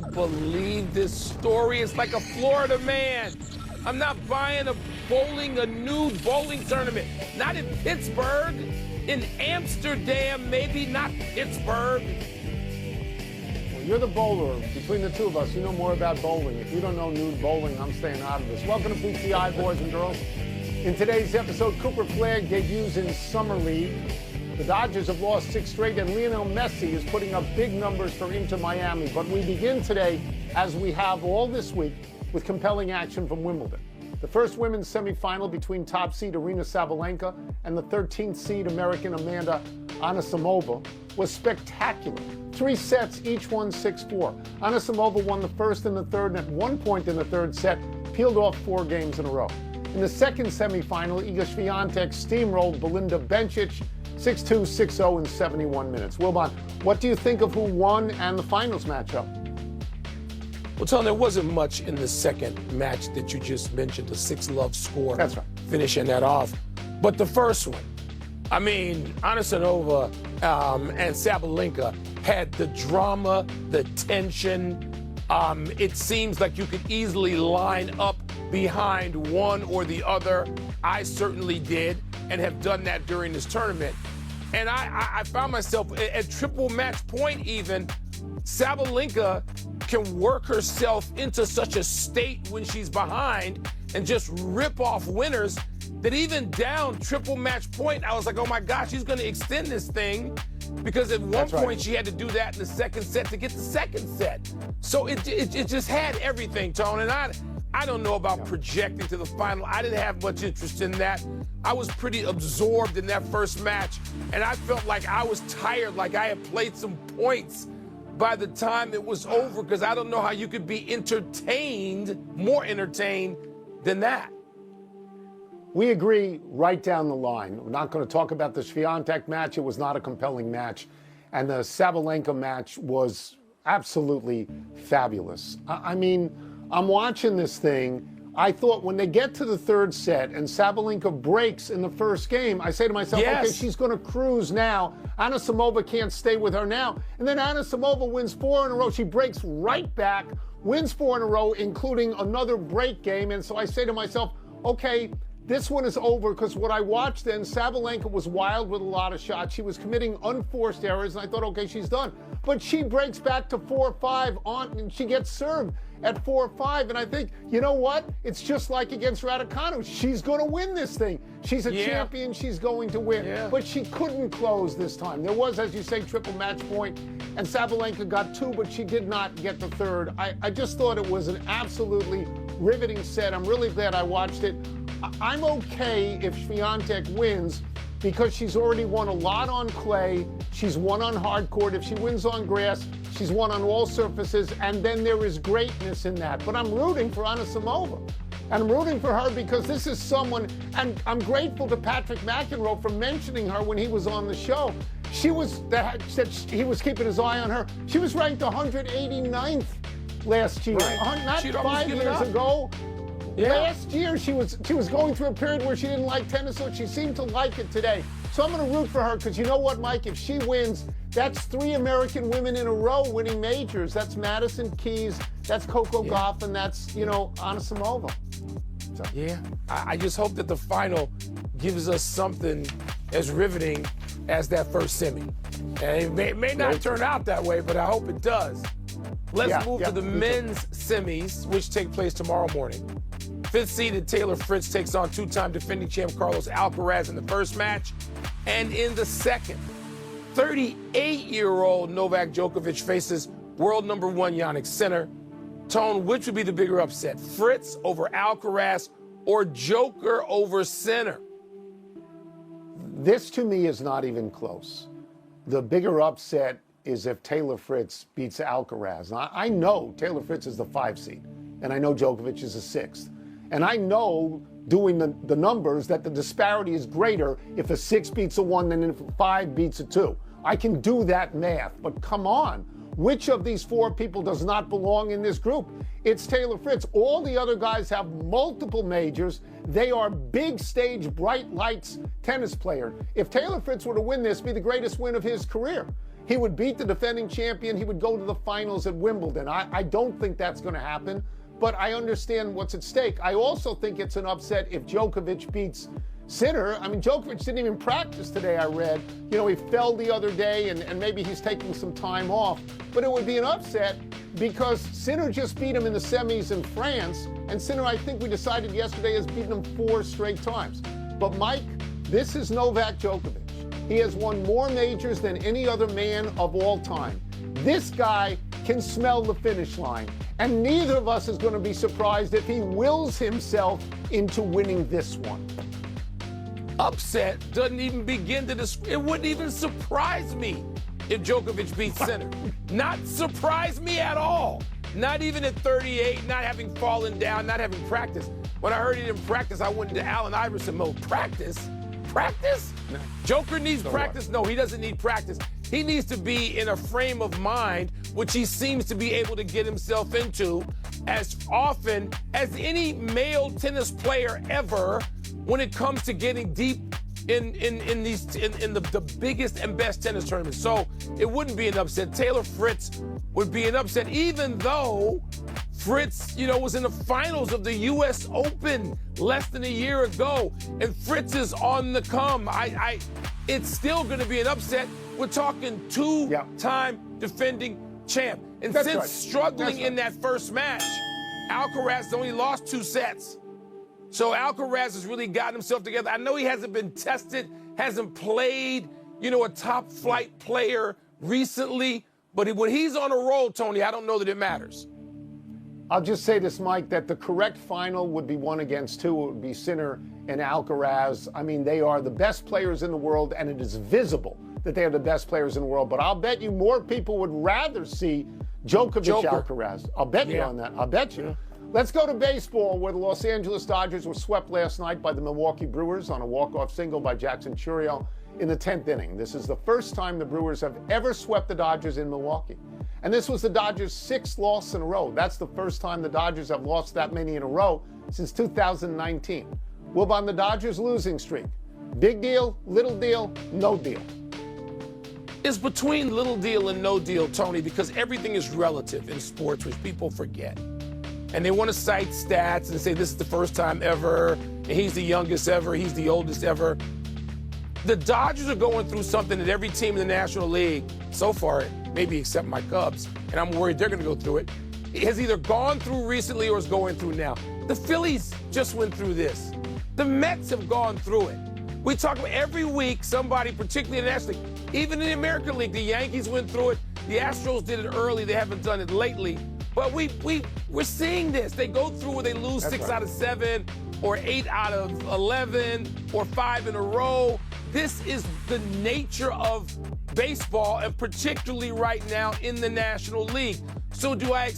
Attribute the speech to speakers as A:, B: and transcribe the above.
A: don't believe this story. It's like a Florida man. I'm not buying a nude bowling tournament. Not in Pittsburgh, in Amsterdam, maybe, not Pittsburgh.
B: Well, you're the bowler. Between the two of us, you know more about bowling. If you don't know nude bowling, I'm staying out of this. Welcome to PTI, boys and girls. In today's episode, Cooper Flagg debuts in Summer League. The Dodgers have lost 6 straight, and Lionel Messi is putting up big numbers for Inter Miami. But we begin today, as we have all this week, with compelling action from Wimbledon. The first women's semifinal between top seed Aryna Sabalenka and the 13th seed American Amanda Anisimova was spectacular. 3 sets, each won 6-4. Anisimova won the first and the third, and at one point in the third set, peeled off 4 games in a row. In the second semifinal, Iga Swiatek steamrolled Belinda Bencic 6-2, 6-0 in 71 minutes. Wilbon, what do you think of who won and the finals matchup?
A: Well, Tom, there wasn't much in the second match that you just mentioned, the 6-love score.
B: That's right.
A: Finishing that off. But the first one, I mean, Anisimova and Sabalenka had the drama, the tension. It seems like you could easily line up behind one or the other. I certainly did and have done that during this tournament. And I found myself at triple match point even. Sabalenka can work herself into such a state when she's behind and just rip off winners that even down triple match point, I was like, oh my gosh, she's going to extend this thing, because at one point she had to do that in the second set to get the second set. So it just had everything, Tone. And I don't know about projecting to the final. I didn't have much interest in that. I was pretty absorbed in that first match, and I felt like I was tired, like I had played some points by the time it was over, because I don't know how you could be more entertained than that.
B: We agree right down the line. We're not going to talk about the Swiatek match. It was not a compelling match. And the Sabalenka match was absolutely fabulous. I mean, I'm watching this thing. I thought when they get to the third set and Sabalenka breaks in the first game, I say to myself, okay, she's going to cruise now. Anisimova can't stay with her now. And then Anisimova wins 4 in a row. She breaks right back, wins 4 in a row, including another break game. And so I say to myself, okay, this one is over, because what I watched then, Sabalenka was wild with a lot of shots. She was committing unforced errors, and I thought, okay, she's done. But she breaks back to 4-5 and she gets served at 4-5. And I think, you know what? It's just like against Raducanu. She's going to win this thing. She's a champion. She's going to win. But she couldn't close this time. There was, as you say, triple match point, and Sabalenka got 2, but she did not get the third. I just thought it was an absolutely riveting set. I'm really glad I watched it. I'm okay if Swiatek wins, because she's already won a lot on clay. She's won on hard court. If she wins on grass, she's won on all surfaces, and then there is greatness in that. But I'm rooting for Anisimova. And I'm rooting for her because this is someone, and I'm grateful to Patrick McEnroe for mentioning her when he was on the show. He was keeping his eye on her. She was ranked 189th last year. Right. Not 5 years ago. Last year, she was going through a period where she didn't like tennis, so she seemed to like it today. So I'm going to root for her, because you know what, Mike? If she wins, that's 3 American women in a row winning majors. That's Madison Keys, that's Coco Gauff, and that's, Anisimova. So.
A: Yeah, I just hope that the final gives us something as riveting as that first semi. And it may not turn out that way, but I hope it does. Let's move to the men's semis, which take place tomorrow morning. 5th seeded Taylor Fritz takes on 2-time defending champ Carlos Alcaraz in the first match. And in the second, 38-year-old Novak Djokovic faces world number 1 Jannik Sinner. Tone, which would be the bigger upset, Fritz over Alcaraz or Joker over Sinner?
B: This, to me, is not even close. The bigger upset is if Taylor Fritz beats Alcaraz. Now, I know Taylor Fritz is the 5 seed, and I know Djokovic is the 6th. And I know, doing the numbers, that the disparity is greater if a 6 beats a 1 than if a 5 beats a 2. I can do that math, but come on. Which of these 4 people does not belong in this group? It's Taylor Fritz. All the other guys have multiple majors. They are big stage, bright lights tennis players. If Taylor Fritz were to win this, it'd be the greatest win of his career. He would beat the defending champion. He would go to the finals at Wimbledon. I don't think that's going to happen, but I understand what's at stake. I also think it's an upset if Djokovic beats Sinner. I mean, Djokovic didn't even practice today, I read. You know, he fell the other day, and maybe he's taking some time off. But it would be an upset because Sinner just beat him in the semis in France, and Sinner, I think we decided yesterday, has beaten him 4 straight times. But, Mike, this is Novak Djokovic. He has won more majors than any other man of all time. This guy can smell the finish line, and neither of us is going to be surprised if he wills himself into winning this one.
A: Upset doesn't even begin to it wouldn't even surprise me if Djokovic beats Sinner. Not surprise me at all. Not even at 38, not having fallen down, not having practice. When I heard he didn't practice, I went into Allen Iverson mode. Practice? Practice? No. Joker needs practice? No, he doesn't need practice. He needs to be in a frame of mind, which he seems to be able to get himself into as often as any male tennis player ever when it comes to getting deep in the biggest and best tennis tournaments. So it wouldn't be an upset. Taylor Fritz would be an upset, even though Fritz, was in the finals of the U.S. Open less than a year ago, and Fritz is on the come. It's still going to be an upset. We're talking two-time defending champ. And since struggling in that first match, Alcaraz only lost 2 sets. So Alcaraz has really gotten himself together. I know he hasn't been tested, hasn't played, a top flight player recently, but when he's on a roll, Tony, I don't know that it matters.
B: I'll just say this, Mike, that the correct final would be 1 against 2. It would be Sinner and Alcaraz. I mean, they are the best players in the world, and it is visible that they are the best players in the world. But I'll bet you more people would rather see Djokovic-Alcaraz. I'll bet you on that. I'll bet you. Let's go to baseball, where the Los Angeles Dodgers were swept last night by the Milwaukee Brewers on a walk-off single by Jackson Chourio in the 10th inning. This is the first time the Brewers have ever swept the Dodgers in Milwaukee. And this was the Dodgers' 6th loss in a row. That's the first time the Dodgers have lost that many in a row since 2019. Wilbon, the Dodgers' losing streak. Big deal, little deal, no deal.
A: It's between little deal and no deal, Tony, because everything is relative in sports, which people forget. And they want to cite stats and say this is the first time ever, and he's the youngest ever, he's the oldest ever. The Dodgers are going through something that every team in the National League, so far, maybe except my Cubs, and I'm worried they're going to go through it, has either gone through recently or is going through now. The Phillies just went through this. The Mets have gone through it. We talk about every week somebody, particularly in the National League, even in the American League, the Yankees went through it. The Astros did it early. They haven't done it lately. But we're seeing this. They go through where they lose 6 out of 7 or 8 out of 11 or 5 in a row. This is the nature of baseball, and particularly right now in the National League. So do I